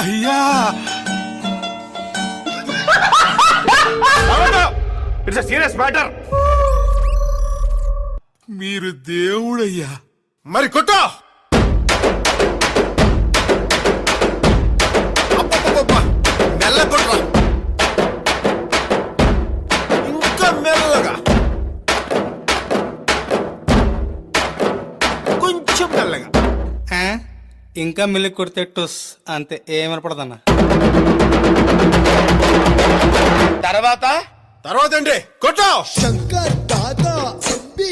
అయ్యా it's serious matter. మీరు దేవుడయ్యా. మరి కొట్టో. మెల్ల కొట్టరా, ఇంకా మెల్లగా, కొంచెం మెల్లగా. ఇంకా మిల్లి కొడితే టొస్ అంతే, ఏమనపడదన్నా. తర్వాత తర్వాత ఏంటి? కొట్టో. శంకర్ దాదా ఎంబీ